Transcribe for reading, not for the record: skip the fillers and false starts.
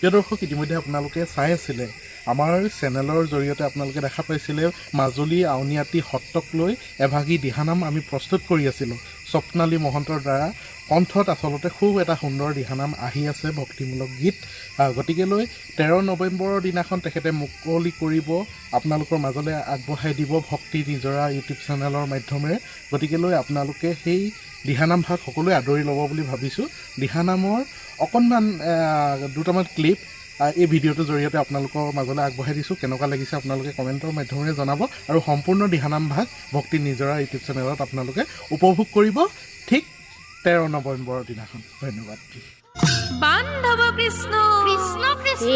প্ৰিয় দৰ্শক, ইতিমধ্যে আপোনালোকে চাই আছিলে আমাৰ চেনেলৰ জৰিয়তে আপোনালোকে দেখা পাইছিলে মাজুলী আউনীআটী সত্ৰক লৈ এভাগী দিহানাম আমি প্ৰস্তুত কৰি আছিলোঁ স্বপ্নালী মহন্তৰ দ্বাৰা। কণ্ঠত আচলতে খুব এটা সুন্দৰ দিহানাম আহি আছে, ভক্তিমূলক গীত। গতিকে লৈ 13 নৱেম্বৰৰ দিনাখন তেখেতে মুকলি কৰিব, আপোনালোকৰ মাজলৈ আগবঢ়াই দিব ভক্তি নিজৰা ইউটিউব চেনেলৰ মাধ্যমেৰে। গতিকে লৈ আপোনালোকে সেই দিহানাম ভাগ সকলোৱে আদৰি ল'ব বুলি ভাবিছোঁ। দিহানামৰ অকণমান দুটামান ক্লিপ এই ভিডিঅ'টোৰ জৰিয়তে আপোনালোকৰ মাজলৈ আগবঢ়াই দিছোঁ। কেনেকুৱা লাগিছে আপোনালোকে কমেণ্টৰ মাধ্যমেৰে জনাব, আৰু সম্পূৰ্ণ দিহানাম ভাগ ভক্তি নিজৰা ইউটিউব চেনেলত আপোনালোকে উপভোগ কৰিব ঠিক 13 নৱেম্বৰৰ দিনাখন। ধন্যবাদ। বান্ধৱ কৃষ্ণ কৃষ্ণ কৃষ্ণ